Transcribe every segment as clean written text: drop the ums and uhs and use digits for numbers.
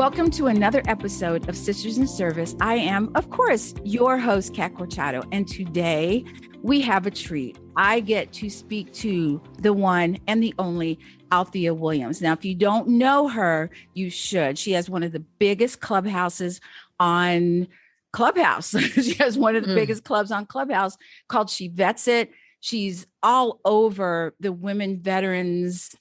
Welcome to another episode of Sisters in Service. I am, of course, your host, Kat Corchado, and today we have a treat. I get to speak to the one and the only Althea Williams. Now, if you don't know her, you should. She has one of the biggest clubhouses on Clubhouse. She has one of the biggest clubs on Clubhouse called SheVetsIt. She's all over the women veterans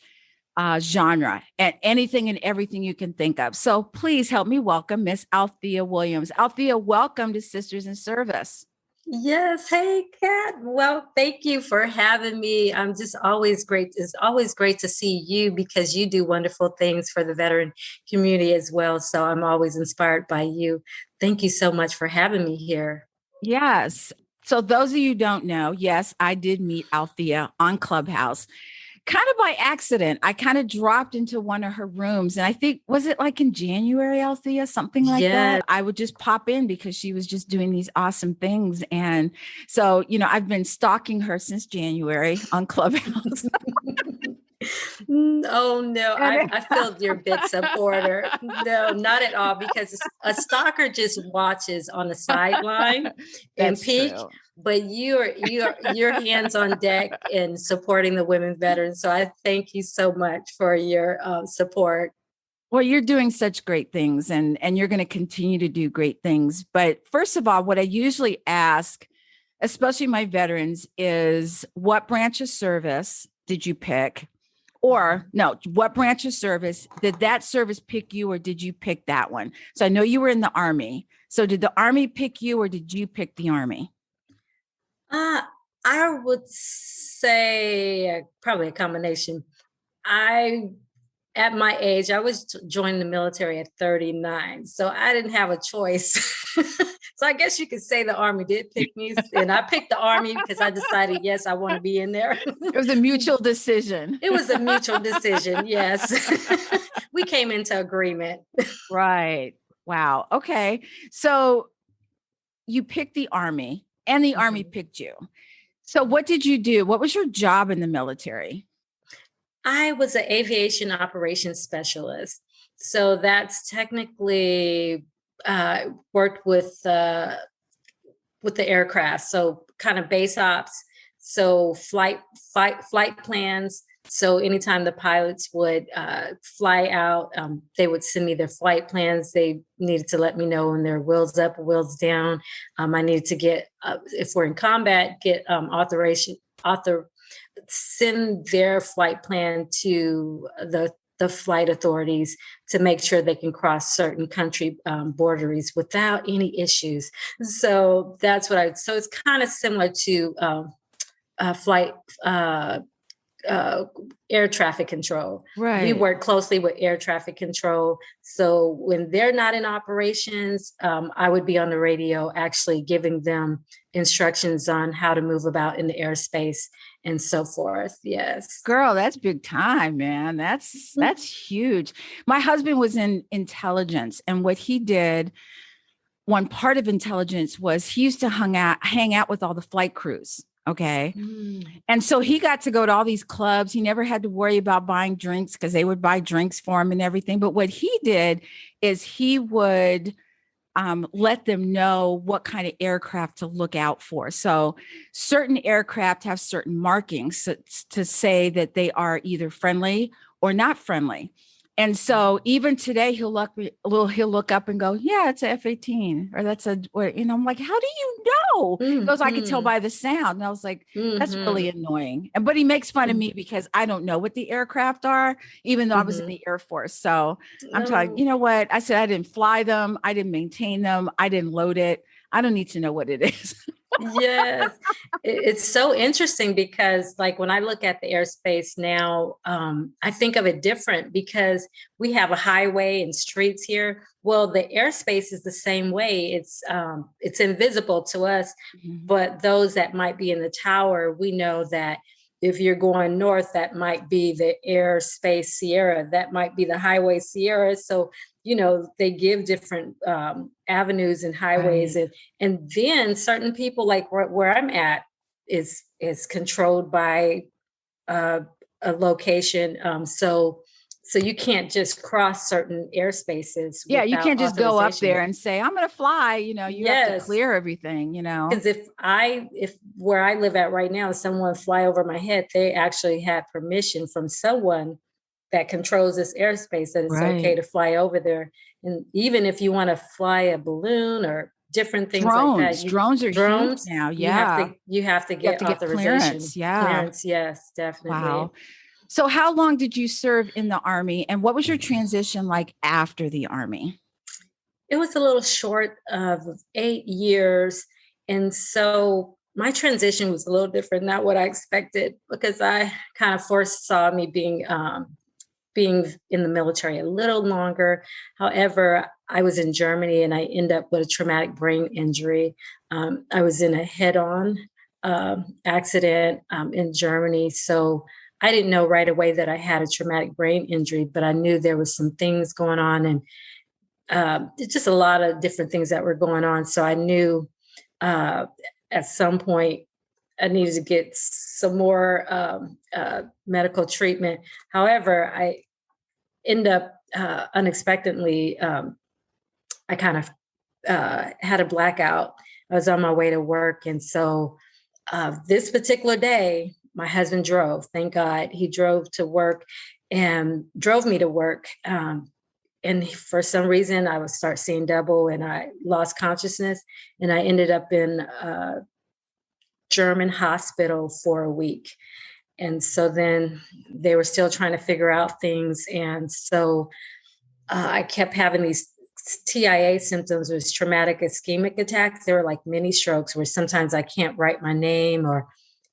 genre and anything and everything you can think of. So please help me welcome Miss Althea Williams. Althea, welcome to Sisters in Service. Yes. Hey, Kat. Well, thank you for having me. I'm just always great. It's always great to see you because you do wonderful things for the veteran community as well. So I'm always inspired by you. Thank you so much for having me here. Yes. So those of you who don't know, yes, I did meet Althea on Clubhouse. Kind of by accident. I kind of dropped into one of her rooms. And I think, was it like in January, Althea, something like that? I would just pop in because she was just doing these awesome things. And so, I've been stalking her since January on Clubhouse. Oh, no, I feel you're a big supporter. No, not at all, because a stalker just watches on the sideline and peek. True. But your hands on deck in supporting the women veterans. So I thank you so much for your support. Well, you're doing such great things and you're going to continue to do great things. But first of all, what I usually ask, especially my veterans, is what branch of service did you pick? Or no, what branch of service did that service pick you, or did you pick that one? So I know you were in the Army. So did the Army pick you, or did you pick the Army? I would say probably a combination. At my age, I was joining the military at 39, so I didn't have a choice. So I guess you could say the Army did pick me, and I picked the Army because I decided, yes, I want to be in there. It was a mutual decision. It was a mutual decision, yes. We came into agreement. Right. Wow. Okay. So you picked the Army, and the Army picked you. So what did you do? What was your job in the military? I was an aviation operations specialist. So that's technically worked with the aircraft. So kind of base ops. So flight plans. So anytime the pilots would fly out, they would send me their flight plans. They needed to let me know when they're wheels up, wheels down. I needed to get, if we're in combat, get send their flight plan to the flight authorities to make sure they can cross certain country boundaries without any issues. So that's what so it's kind of similar to flight air traffic control. Right. We work closely with air traffic control. So when they're not in operations, I would be on the radio actually giving them instructions on how to move about in the airspace and so forth. Yes. Girl, that's big time, man. That's huge. My husband was in intelligence, and what he did, one part of intelligence was he used to hang out with all the flight crews. Okay. And so he got to go to all these clubs. He never had to worry about buying drinks because they would buy drinks for him and everything. But what he did is he would let them know what kind of aircraft to look out for. So certain aircraft have certain markings to say that they are either friendly or not friendly. And so even today, he'll look up and go, yeah, it's a F-18, or that's I'm like, how do you know? He goes, I could tell by the sound. And I was like, that's really annoying. But he makes fun of me because I don't know what the aircraft are, even though I was in the Air Force. So I'm like, you know what? I said, I didn't fly them. I didn't maintain them. I didn't load it. I don't need to know what it is. Yes. It's so interesting because like when I look at the airspace now, I think of it different because we have a highway and streets here. Well, the airspace is the same way. It's invisible to us, but those that might be in the tower, we know that if you're going north, that might be the airspace Sierra, that might be the highway Sierra. So they give different avenues and highways, right. and then certain people, like where I'm at, is controlled by a location. So so you can't just cross certain airspaces Yeah, you without can't just go up authorization. there and say, I'm going to fly. You have to Yes, clear everything, because if where I live at right now, someone fly over my head, they actually had permission from someone that controls this airspace that it's okay Right. to fly over there. And even if you want to fly a balloon or different things like that, Drones are huge drones, now. Yeah. you have to You have get to get clearance. authorization. Yeah. Clearance, yes, Wow. definitely. So how long did you serve in the Army and what was your transition like after the Army? It was a little short of 8 years. And so my transition was a little different, not what I expected, because I kind of foresaw me being in the military a little longer. However, I was in Germany and I ended up with a traumatic brain injury. I was in a head-on accident in Germany. So I didn't know right away that I had a traumatic brain injury, but I knew there was some things going on, and it's just a lot of different things that were going on. So I knew uh, at some point I needed to get some more medical treatment. However, I end up unexpectedly, I kind of had a blackout. I was on my way to work. And so this particular day, my husband drove. Thank God he drove to work and drove me to work. And for some reason, I would start seeing double and I lost consciousness. And I ended up in a German hospital for a week. And so then they were still trying to figure out things. And so I kept having these TIA symptoms, was traumatic ischemic attacks. They were like mini strokes where sometimes I can't write my name or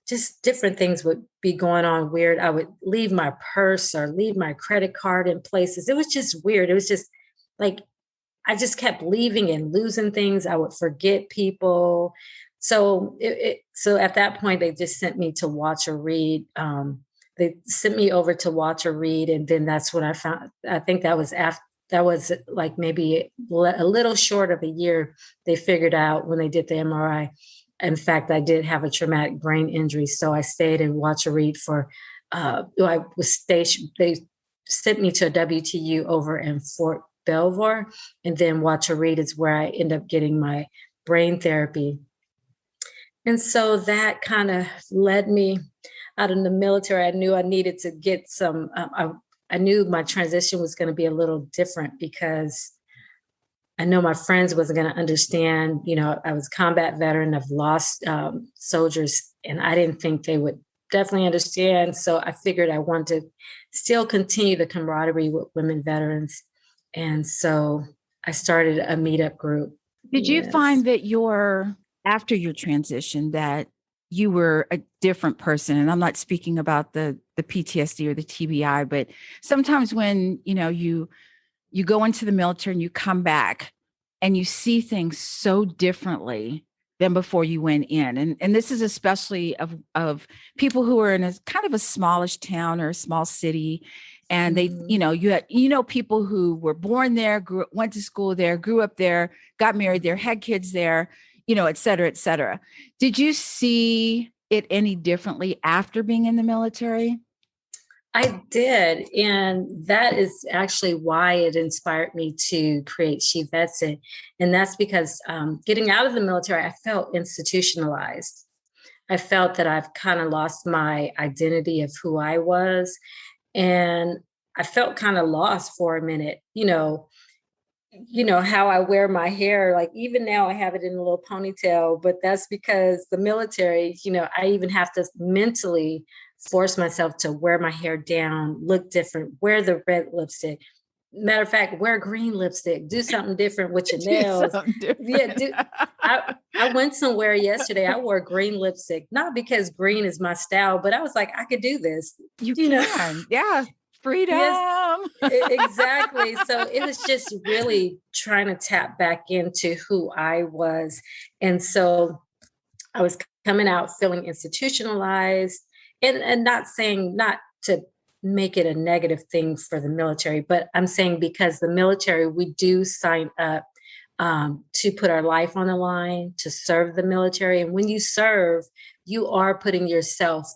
just different things would be going on weird. I would leave my purse or leave my credit card in places. It was just weird. It was just like I just kept leaving and losing things. I would forget people. So so at that point, they just sent me to watch or read. They sent me over to watch or read, and then that's when I found. I think that was after. That was like maybe a little short of a year. They figured out when they did the MRI. In fact, I did have a traumatic brain injury, so I stayed and watch or read for. I was stationed. They sent me to a WTU over in Fort Belvoir, and then watch or read is where I end up getting my brain therapy. And so that kind of led me out in the military. I knew I needed to get some, I knew my transition was going to be a little different because I know my friends wasn't going to understand. I was a combat veteran. I've lost soldiers, and I didn't think they would definitely understand. So I figured I wanted to still continue the camaraderie with women veterans. And so I started a meetup group. Did you Yes. find that after your transition that you were a different person? And I'm not speaking about the PTSD or the TBI, but sometimes when, you go into the military and you come back and you see things so differently than before you went in. And this is especially of people who are in a kind of a smallish town or a small city. And they, Mhm. people who were born there, went to school there, grew up there, got married there, had kids there, et cetera, et cetera. Did you see it any differently after being in the military? I did. And that is actually why it inspired me to create SheVetsIt. And that's because getting out of the military, I felt institutionalized. I felt that I've kind of lost my identity of who I was. And I felt kind of lost for a minute, how I wear my hair. Like even now I have it in a little ponytail, but that's because the military, I even have to mentally force myself to wear my hair down, look different, wear the red lipstick. Matter of fact, wear green lipstick, do something different with your Do nails. something Yeah, different. I went somewhere yesterday. I wore green lipstick, not because green is my style, but I was like, I could do this. You You know, can. Yeah. yes, Freedom. exactly. So it was just really trying to tap back into who I was. And so I was coming out feeling institutionalized and not to make it a negative thing for the military, but I'm saying because the military, we do sign up to put our life on the line, to serve the military. And when you serve, you are putting yourself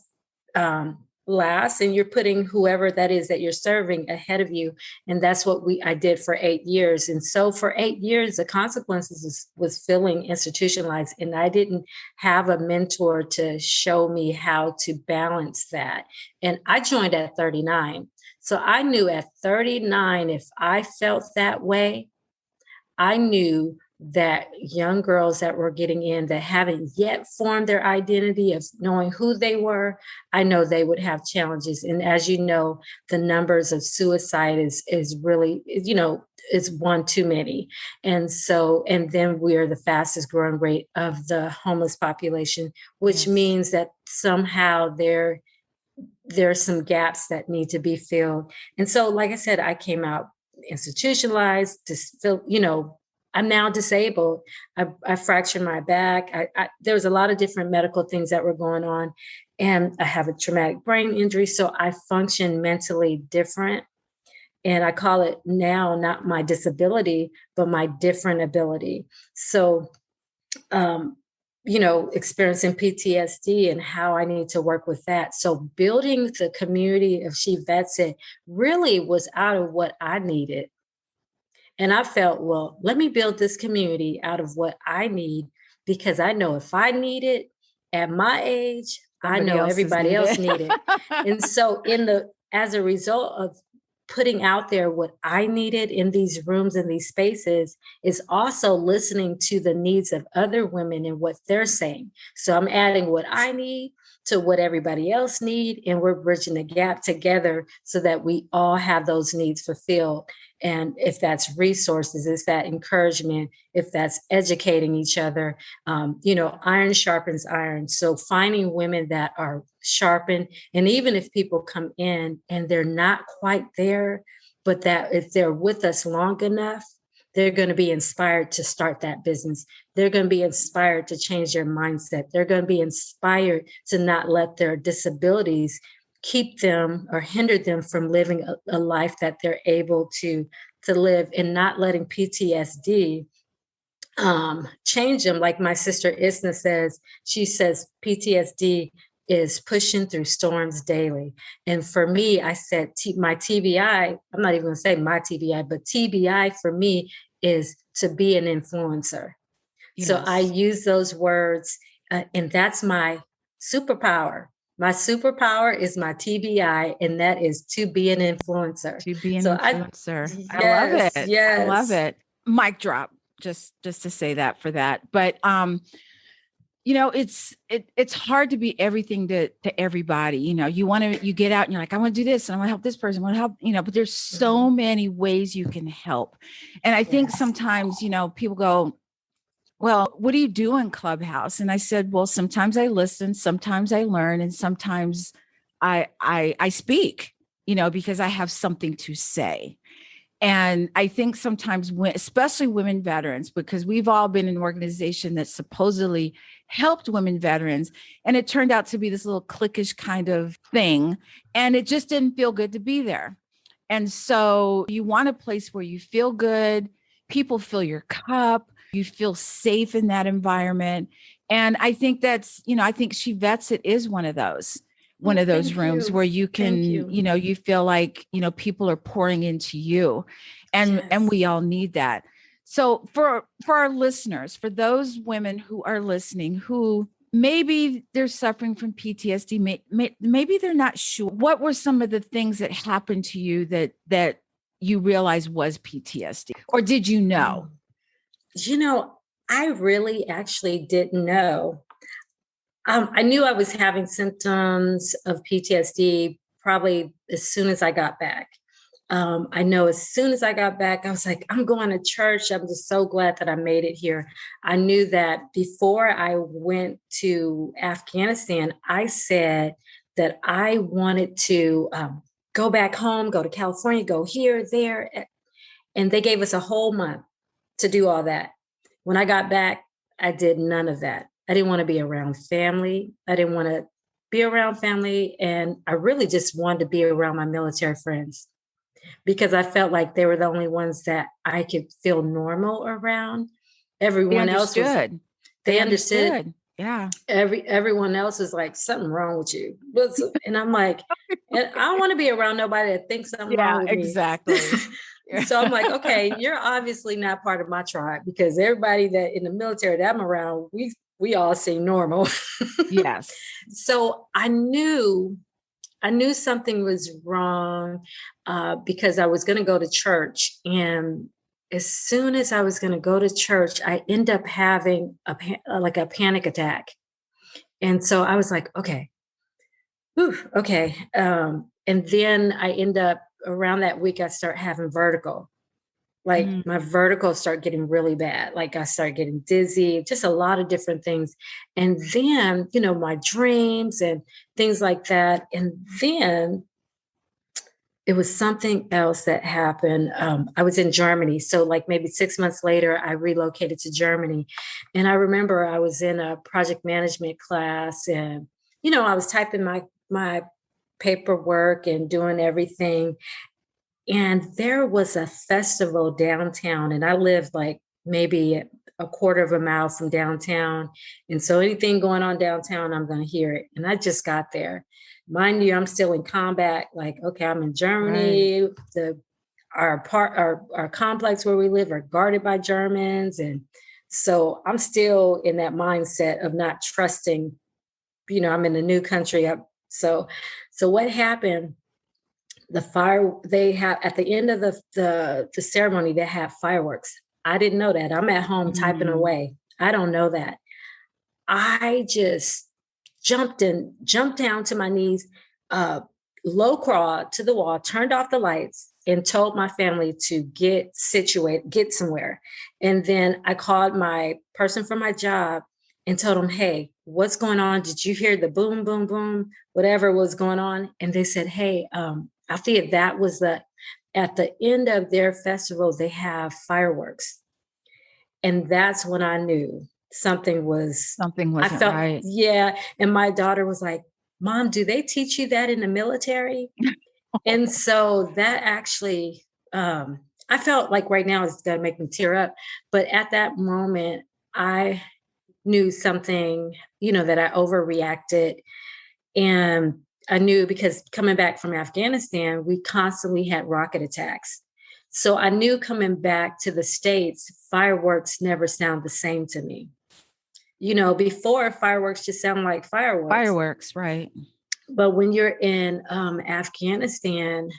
last, and you're putting whoever that is that you're serving ahead of you. And that's what I did for 8 years. And so for 8 years, the consequences was feeling institutionalized, and I didn't have a mentor to show me how to balance that. And I joined at 39. So I knew at 39, if I felt that way, I knew that young girls that were getting in that haven't yet formed their identity of knowing who they were, I know they would have challenges. And as you know, the numbers of suicide is really, is one too many. And so, and then we're the fastest growing rate of the homeless population, which means that somehow there's some gaps that need to be filled. And so, like I said, I came out institutionalized to feel, I'm now disabled. I fractured my back. There was a lot of different medical things that were going on, and I have a traumatic brain injury. So I function mentally different. And I call it now not my disability, but my different ability. So, experiencing PTSD and how I need to work with that. So building the community of SheVetsIt really was out of what I needed. And I felt, well, let me build this community out of what I need, because I know if I need it at my age, I know everybody else need it. And so as a result of putting out there what I needed in these rooms and these spaces, is also listening to the needs of other women and what they're saying. So I'm adding what I need to what everybody else need, and we're bridging the gap together so that we all have those needs fulfilled. And if that's resources, if that encouragement, if that's educating each other, iron sharpens iron. So finding women that are sharpened, and even if people come in and they're not quite there, but that if they're with us long enough, they're going to be inspired to start that business. They're going to be inspired to change their mindset. They're going to be inspired to not let their disabilities keep them or hinder them from living a life that they're able to live, and not letting PTSD change them. Like my sister Isna says, she says PTSD is pushing through storms daily. And for me, I said my TBI, I'm not even going to say my TBI, but TBI for me is to be an influencer. Yes. So I use those words, and that's my superpower. My superpower is my TBI, and that is to be an influencer. To be an influencer. I love it. Yes. I love it. Mic drop. Just to say that for that. But it's hard to be everything to everybody. You get out and you're like, I want to do this and I want to help this person, I want to help, but there's so many ways you can help. And I think sometimes, people go, well, what do you do in Clubhouse? And I said, well, sometimes I listen, sometimes I learn, and sometimes I speak, because I have something to say. And I think sometimes, especially women veterans, because we've all been in an organization that supposedly helped women veterans, and it turned out to be this little cliquish kind of thing, and it just didn't feel good to be there. And so you want a place where you feel good, people fill your cup, you feel safe in that environment. And I think I think SheVetsIt is one of those rooms where you can, you feel like, people are pouring into you, and we all need that. So for our listeners, for those women who are listening, who maybe they're suffering from PTSD, maybe they're not sure, what were some of the things that happened to you that you realized was PTSD, or did you know? I really actually didn't know. I knew I was having symptoms of PTSD probably as soon as I got back. I know as soon as I got back, I was like, I'm going to church. I'm just so glad that I made it here. I knew that before I went to Afghanistan, I said that I wanted to go back home, go to California, go here, there. And they gave us a whole month to do all that. When I got back, I did none of that. I didn't want to be around family. I didn't want to be around family. And I really just wanted to be around my military friends, because I felt like they were the only ones that I could feel normal around. Everyone else was, they understood. Yeah. Everyone else is like, something wrong with you. And I'm like, and I don't want to be around nobody that thinks something Yeah, wrong with me. exactly. So I'm like, okay, you're obviously not part of my tribe, because everybody that in the military that I'm around, we all seem normal. Yes. So I knew something was wrong, because I was going to go to church. And as soon as I was going to go to church, I end up having like a panic attack. And so I was like, okay, whew, okay. And then I end up around that week, I start having vertigo. Like Mm. my vertigo start getting really bad. Like I start getting dizzy, just a lot of different things. And then, my dreams and things like that. And then it was something else that happened. I was in Germany. So, like maybe 6 months later, I relocated to Germany. And I remember I was in a project management class, and, I was typing my paperwork and doing everything. And there was a festival downtown, and I lived like maybe a quarter of a mile from downtown. And so anything going on downtown, I'm going to hear it. And I just got there. Mind you, I'm still in combat. Like, okay, I'm in Right. Germany. Our complex where we live are guarded by Germans. And so I'm still in that mindset of not trusting, I'm in a new country. So what happened? The fire they have at the end of the ceremony, they have fireworks. I didn't know that. I'm at home typing Mm. away. I don't know that. I just jumped down to my knees, uh, low crawl to the wall, turned off the lights, and told my family to get situated, get somewhere. And then I called my person from my job and told them, hey, what's going on? Did you hear the boom, boom, boom, whatever was going on? And they said, hey, Althea, that was at the end of their festival, they have fireworks. And that's when I knew Something I wasn't felt, right. yeah. And my daughter was like, Mom, do they teach you that in the military? And so that actually, I felt like right now it's going to make me tear up. But at that moment, I knew something, that I overreacted. And I knew, because coming back from Afghanistan, we constantly had rocket attacks. So I knew coming back to the States, fireworks never sound the same to me. Before, fireworks just sound like fireworks. Fireworks, right. But when you're in Afghanistan,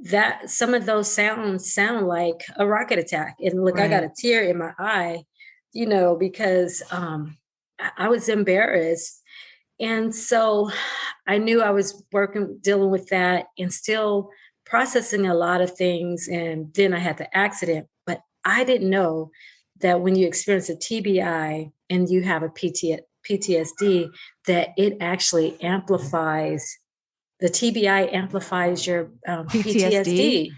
that some of those sounds sound like a rocket attack. And look, I got Right. a tear in my eye, because I was embarrassed. And so I knew I was dealing with that and still processing a lot of things. And then I had the accident, but I didn't know that when you experience a TBI and you have a PTSD, that it actually amplifies, the TBI amplifies your PTSD. PTSD.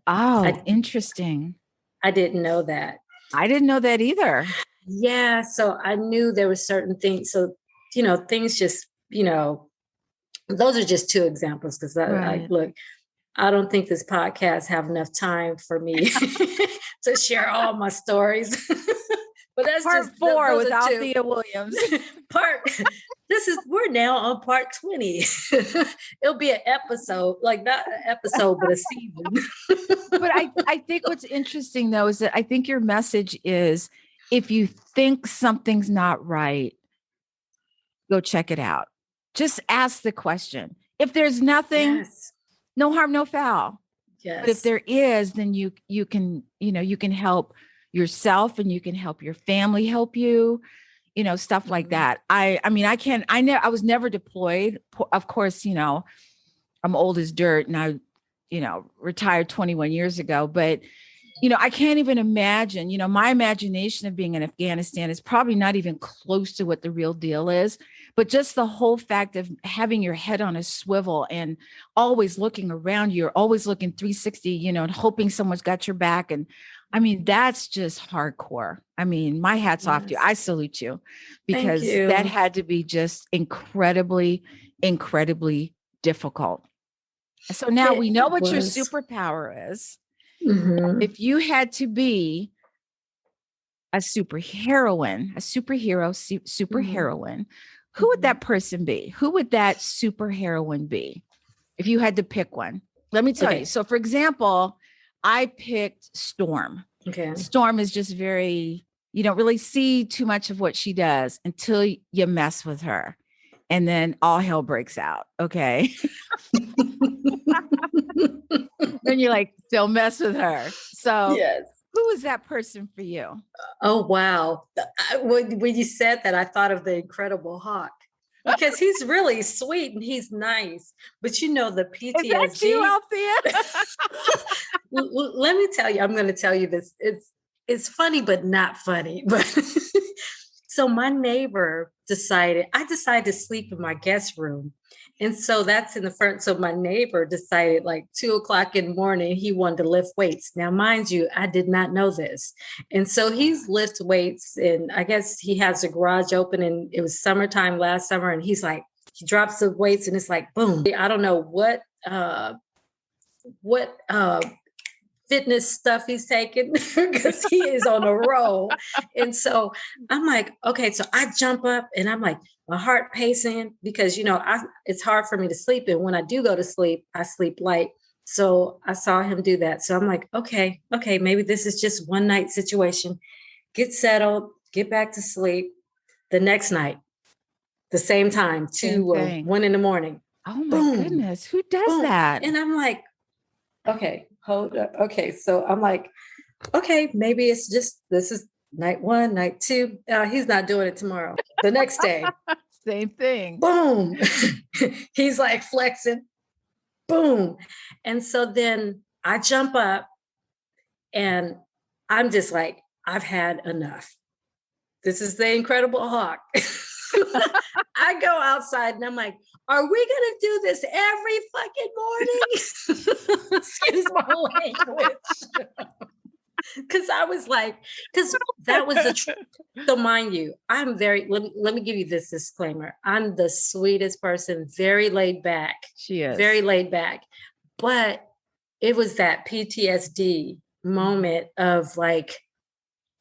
Oh, I, interesting. I didn't know that. I didn't know that either. Yeah. So I knew there were certain things. So, things just, those are just two examples, because I Right. look, I don't think this podcast have enough time for me to share all my stories. But that's Part just four those with are two. Althea Williams. We're now on part 20. It'll be an episode, like not an episode, but a season. But I think what's interesting though is that I think your message is, if you think something's not right, go check it out. Just ask the question. If there's nothing, Yes. no harm, no foul. But if Yes. there is, then you can, you can help yourself, and you can help your family help you, stuff like Mhm. that. I mean, I was never deployed. Of course, I'm old as dirt, and I, retired 21 years ago, but I can't even imagine, my imagination of being in Afghanistan is probably not even close to what the real deal is. But just the whole fact of having your head on a swivel and always looking around you, or always looking 360, and hoping someone's got your back. And I mean, that's just hardcore. I mean, my hat's off to you. Yes. I salute you, Thank because that you. had to be just incredibly, incredibly difficult. So now we know It what your was. superpower is. Mhm. If you had to be a superheroine, superheroine, who would that person be? Who would that superheroine be if you had to pick one? Let me tell you. So, for example, I picked Storm. Okay. Storm is just very, you don't really see too much of what she does until you mess with her. And then all hell breaks out. Okay. Then you're like, don't mess with her. So, yes. Who is that person for you? Oh, wow. When you said that, I thought of the Incredible Hulk. Because he's really sweet and he's nice, but the PTSD. Is that you, Althea? Let me tell you, I'm going to tell you this. It's funny, but not funny. But so my neighbor I decided to sleep in my guest room. And so that's in the front. So my neighbor decided like 2:00 in the morning, he wanted to lift weights. Now, mind you, I did not know this. And so he's lift weights, and I guess he has a garage open, and it was summertime last summer. And he's like, he drops the weights and it's like, boom. I don't know what fitness stuff he's taking because he is on a roll. And so I'm like, okay, so I jump up and I'm like, my heart pacing because, it's hard for me to sleep. And when I do go to sleep, I sleep light. So I saw him do that. So I'm like, okay, maybe this is just one night situation. Get settled, get back to sleep. The next night, the same time, 1 in the morning. Oh my goodness. Who does that? And I'm like, okay, hold up. Okay. So I'm like, okay, maybe it's just, this is night 1, night 2. He's not doing it tomorrow. The next day. Same thing. Boom. He's like flexing. Boom. And so then I jump up and I'm just like, I've had enough. This is the Incredible Hulk. I go outside and I'm like, are we going to do this every fucking morning? Excuse my language. Because I was like, because that was so mind you, I'm let me give you this disclaimer. I'm the sweetest person, very laid back. She is. Very laid back. But it was that PTSD moment of like,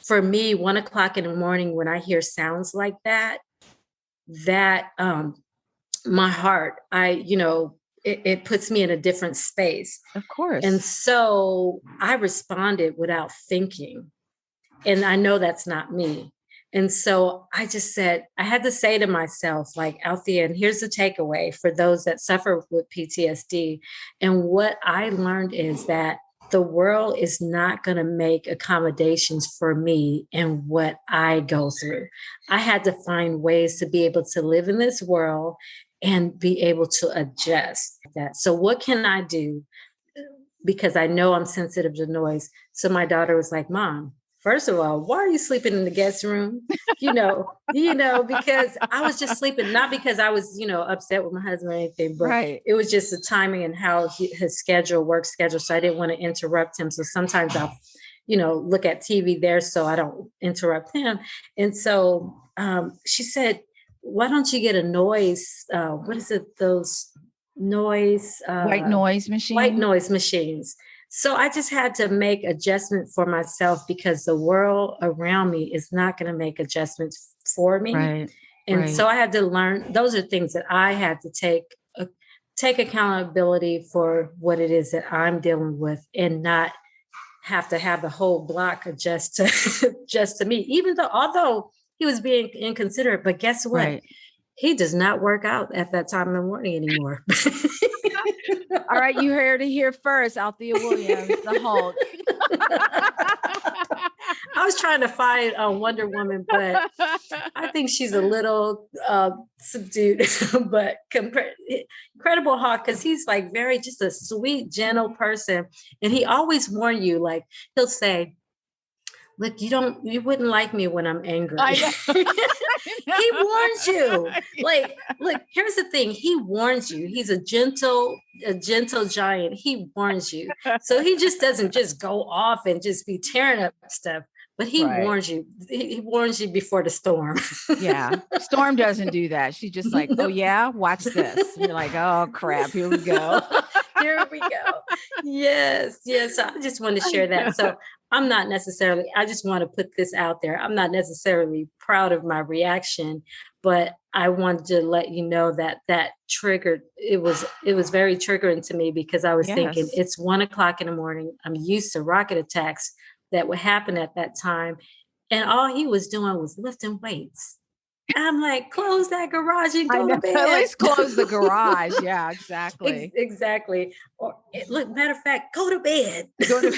for me, 1:00 in the morning when I hear sounds like that, my heart, it puts me in a different space. Of course. And so I responded without thinking. And I know that's not me. And so I just said, I had to say to myself, like, Althea, and here's the takeaway for those that suffer with PTSD. And what I learned is that the world is not going to make accommodations for me and what I go through. I had to find ways to be able to live in this world and be able to adjust that. So what can I do? Because I know I'm sensitive to noise. So my daughter was like, Mom, first of all, why are you sleeping in the guest room? Because I was just sleeping, not because I was, upset with my husband or anything, but It was just the timing and how his work schedule. So I didn't want to interrupt him. So sometimes I'll, look at TV there so I don't interrupt him. And so she said, why don't you get a noise? What is it? Those noise, white noise machines. White noise machines. So I just had to make adjustments for myself because the world around me is not going to make adjustments for me. Right. And so I had to learn. Those are things that I had to take accountability for what it is that I'm dealing with and not have to have the whole block adjust to me, even though, although he was being inconsiderate, but guess what? Right. He does not work out at that time in the morning anymore. All right, you heard it here first, Althea Williams, the Hulk. I was trying to find Wonder Woman, but I think she's a little subdued. But Incredible Hulk, because he's like just a sweet, gentle person, and he always warns you. Like he'll say, look, you wouldn't like me when I'm angry. He warns you. Like, look, here's the thing. He warns you. He's a gentle giant. He warns you. So he just doesn't just go off and just be tearing up stuff, but he warns you. He warns you before the storm. Yeah. Storm doesn't do that. She's just like, oh yeah, watch this. You're like, oh crap, here we go. Here we go. Yes. So I just wanted to share that. So I'm not necessarily, I just want to put this out there. I'm not necessarily proud of my reaction, but I wanted to let you know that that triggered, it was very triggering to me, because I was thinking Yes. it's 1 o'clock in the morning. I'm used to rocket attacks that would happen at that time. And all he was doing was lifting weights. I'm like, close that garage and I go know. to At bed. least close the garage. Yeah, exactly. Exactly. Or look, matter of fact, go to bed. Go to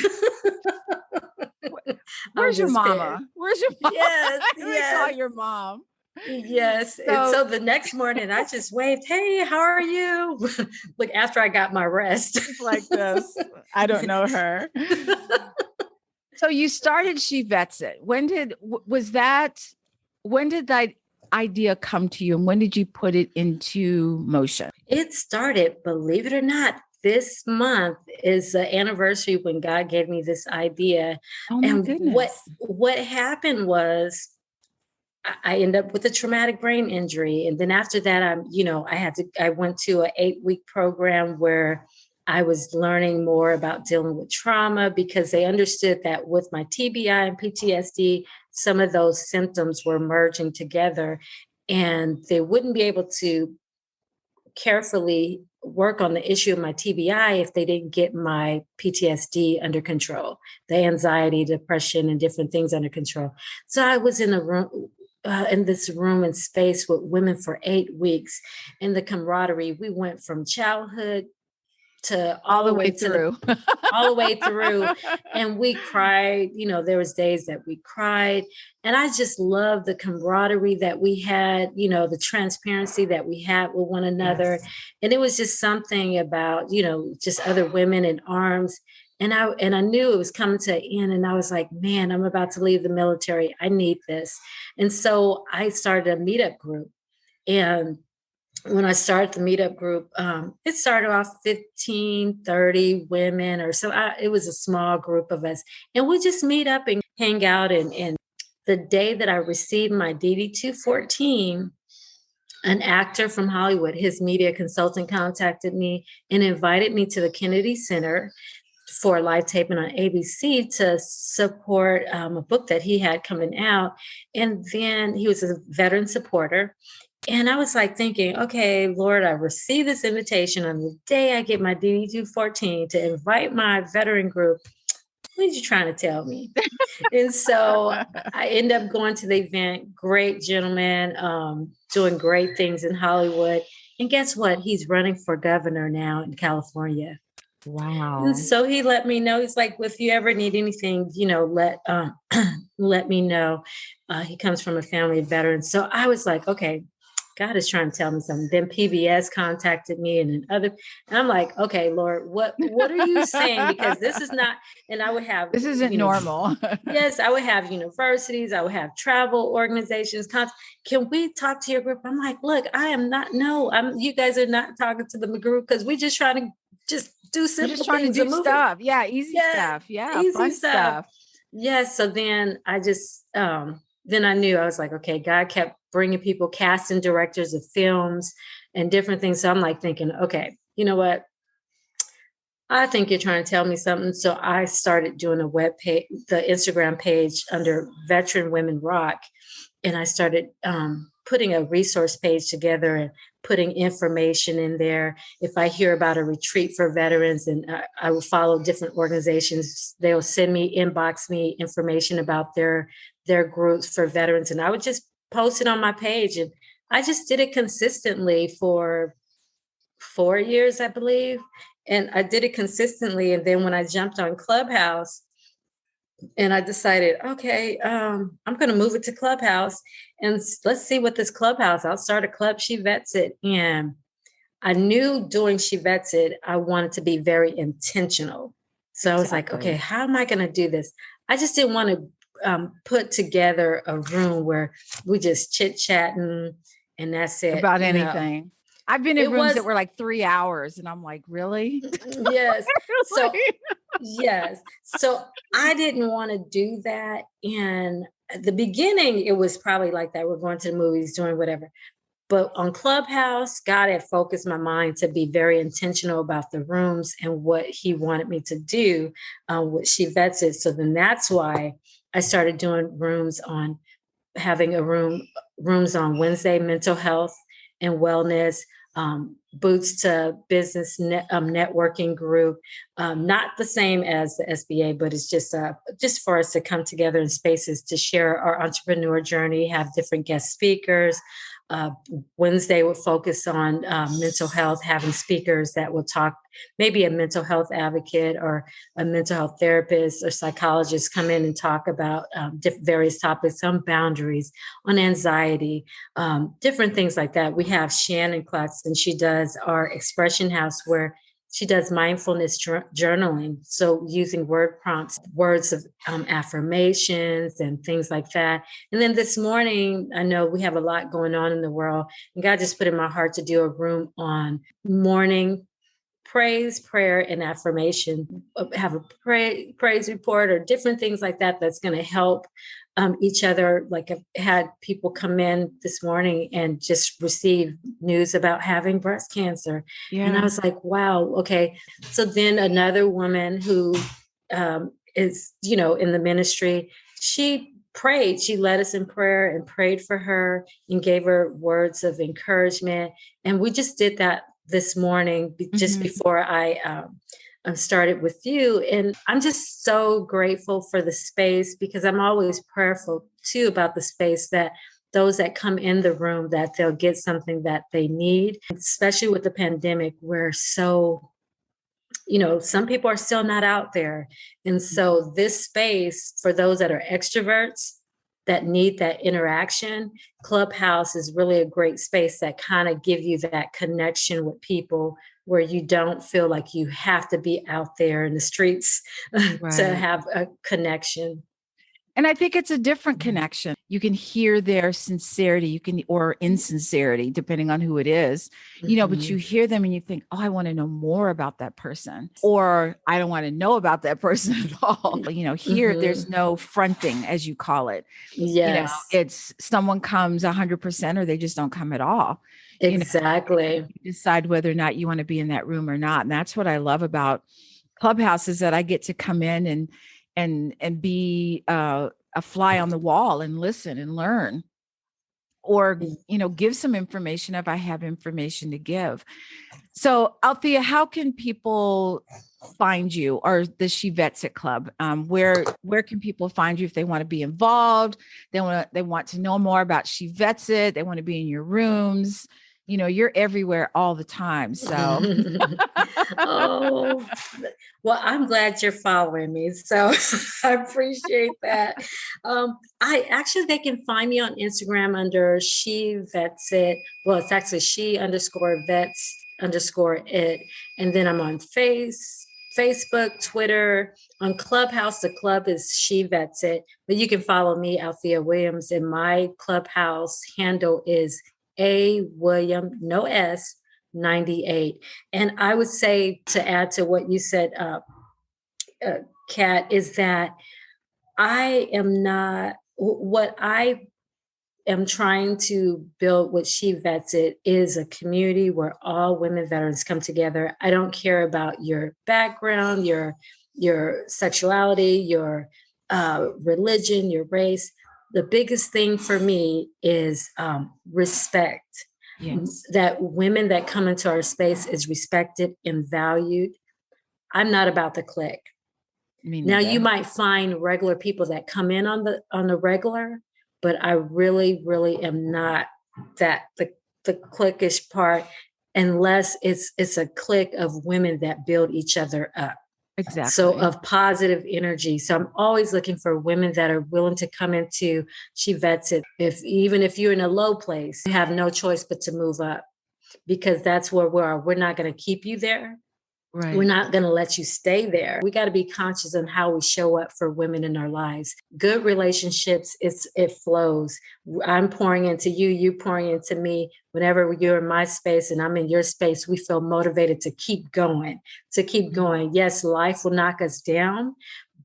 I was Where's your just pissed. mama? Where's your mom? Yes, They call yes, your mom. yes. And So so the next morning I just waved, hey, how are you? Look, after I got my rest. it's like this. I don't know her. So you started She Vets It. When did that idea come to you, and when did you put it into motion? It started, believe it or not, this month is the anniversary when God gave me this idea. Oh my And what goodness. what happened was I ended up with a traumatic brain injury. And then after that, I went to an 8-week program where I was learning more about dealing with trauma, because they understood that with my TBI and PTSD, some of those symptoms were merging together, and they wouldn't be able to carefully work on the issue of my TBI if they didn't get my PTSD under control, the anxiety, depression, and different things under control. So I was in this room and space with women for 8 weeks, and the camaraderie. We went from childhood to All all the the way way to the through. all the way through, and we cried. There was days that we cried, and I just loved the camaraderie that we had, the transparency that we had with one another. Yes. And it was just something about, just other women in arms. And I knew it was coming to an end, and I was like, man, I'm about to leave the military, I need this. And so I started a meetup group. And when I started the meetup group, it started off 15, 30 women or so. It was a small group of us. And we just meet up and hang out. And the day that I received my DD 214, an actor from Hollywood, his media consultant, contacted me and invited me to the Kennedy Center for a live taping on ABC to support a book that he had coming out. And then he was a veteran supporter. And I was like thinking, okay, Lord, I received this invitation on the day I get my DD 214 to invite my veteran group. What are you trying to tell me? And so I end up going to the event. Great gentleman, doing great things in Hollywood. And guess what? He's running for governor now in California. And Wow. so he let me know. He's like, well, if you ever need anything, let me know. He comes from a family of veterans. So I was like, okay, God is trying to tell me something. Then PBS contacted me, and I'm like, okay, Lord, what are you saying? Because this is not. And I would have, This isn't normal. yes, I would have universities, I would have travel organizations. Can we talk to your group? I'm like, look, I am not. No, you guys are not talking to the group, because we're just trying to just do We're simple just trying to things do and move it. stuff. Yeah, easy Yeah, stuff. Yeah, easy fun stuff. stuff. Yes. So then I just then I knew. I was like, okay, God kept bringing people, casting directors of films and different things. So I'm like thinking, okay, you know what? I think you're trying to tell me something. So I started doing a web page, the Instagram page under Veteran Women Rock. And I started putting a resource page together and putting information in there. If I hear about a retreat for veterans, and I will follow different organizations, they'll send me, inbox me information about their groups for veterans. And I would just post it on my page. And I just did it consistently for 4 years, I believe. And I did it consistently. And then when I jumped on Clubhouse, and I decided, okay, I'm going to move it to Clubhouse, and let's see what this Clubhouse. I'll start a club, SheVetsIt. And I knew doing SheVetsIt, I wanted to be very intentional. So I was like, okay, Exactly. how am I going to do this? I just didn't want to put together a room where we just chit chatting and that's it. About anything. I've been in It rooms was, that were like 3 hours, and I'm like, really? yes. So Really? yes. So I didn't want to do that. And at the beginning, it was probably like that. We're going to the movies, doing whatever. But on Clubhouse, God had focused my mind to be very intentional about the rooms and what he wanted me to do with SheVetsIt. So then that's why I started doing rooms on having rooms on Wednesday, mental health and wellness, Boots to Business networking group. Not the same as the SBA, but it's just for us to come together in spaces to share our entrepreneur journey, have different guest speakers. Wednesday will focus on mental health, having speakers that will talk, maybe a mental health advocate or a mental health therapist or psychologist come in and talk about various topics on boundaries, on anxiety, different things like that. We have Shannon Klutz, and she does our Expression House, where she does mindfulness journaling. So using word prompts, words of affirmations and things like that. And then this morning, I know we have a lot going on in the world, and God just put in my heart to do a room on morning praise, prayer, and affirmation. Have a praise report or different things like that that's going to help each other. Like I've had people come in this morning and just receive news about having breast cancer. Yeah. And I was like, wow, okay. So then another woman who is, in the ministry, she prayed. She led us in prayer and prayed for her and gave her words of encouragement. And we just did that this morning, just before I started with you. And I'm just so grateful for the space, because I'm always prayerful too about the space, that those that come in the room, that they'll get something that they need, especially with the pandemic. We're so, some people are still not out there. And so this space for those that are extroverts, that need that interaction, Clubhouse is really a great space that kind of give you that connection with people, where you don't feel like you have to be out there in the streets to have a connection. And I think it's a different connection. You can hear their sincerity, or insincerity, depending on who it is, but you hear them and you think, oh, I want to know more about that person, or I don't want to know about that person at all. Here, there's no fronting, as you call it. Yes. It's someone comes 100% or they just don't come at all. Exactly. You decide whether or not you want to be in that room or not. And that's what I love about Clubhouse, is that I get to come in and be a fly on the wall and listen and learn, or give some information if I have information to give. So Althea, how can people find you, or the SheVetsIt Club? Where can people find you if they want to be involved? They want to know more about SheVetsIt. They want to be in your rooms. You're everywhere all the time. So, oh, well, I'm glad you're following me. So I appreciate that. They can find me on Instagram under SheVetsIt. Well, it's actually she_vets_it. And then I'm on Facebook, Twitter, on Clubhouse. The club is SheVetsIt, but you can follow me, Althea Williams, and my Clubhouse handle is A William, no S, 98. And I would say, to add to what you said, Kat, is that I am not, what I am trying to build with SheVetsIt is a community where all women veterans come together. I don't care about your background, your sexuality, your religion, your race. The biggest thing for me is respect. yes. That women that come into our space is respected and valued. I'm not about the clique. Now, you might find regular people that come in on the regular, but I really, really am not that the cliquish part, unless it's a clique of women that build each other up. Exactly. So of positive energy. So I'm always looking for women that are willing to come into SheVetsIt. Even if you're in a low place, you have no choice but to move up, because that's where we are. We're not going to keep you there. Right. We're not going to let you stay there. We got to be conscious on how we show up for women in our lives. Good relationships, it flows. I'm pouring into you, you pouring into me. Whenever you're in my space and I'm in your space, we feel motivated to keep going, Yes, life will knock us down,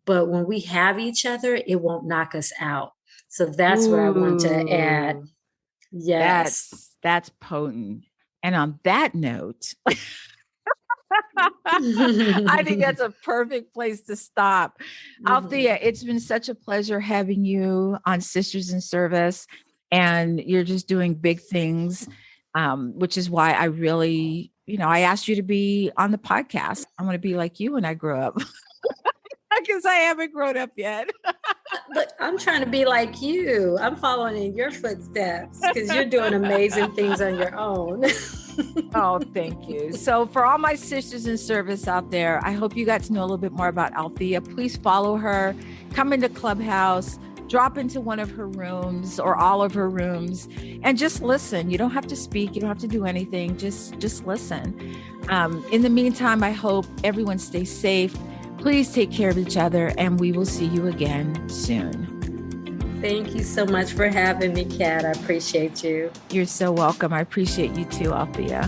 but when we have each other, it won't knock us out. So that's what I want to add. Yes. That's potent. And on that note, I think that's a perfect place to stop. Althea, it's been such a pleasure having you on Sisters in Service, and you're just doing big things, which is why I really, I asked you to be on the podcast. I want to be like you when I grow up. Because I haven't grown up yet. Look, I'm trying to be like you. I'm following in your footsteps because you're doing amazing things on your own. Oh, thank you. So for all my sisters in service out there, I hope you got to know a little bit more about Althea. Please follow her, come into Clubhouse, drop into one of her rooms or all of her rooms, and just listen. You don't have to speak. You don't have to do anything. Just listen. In the meantime, I hope everyone stays safe. Please take care of each other, and we will see you again soon. Thank you so much for having me, Kat. I appreciate you. You're so welcome. I appreciate you too, Althea.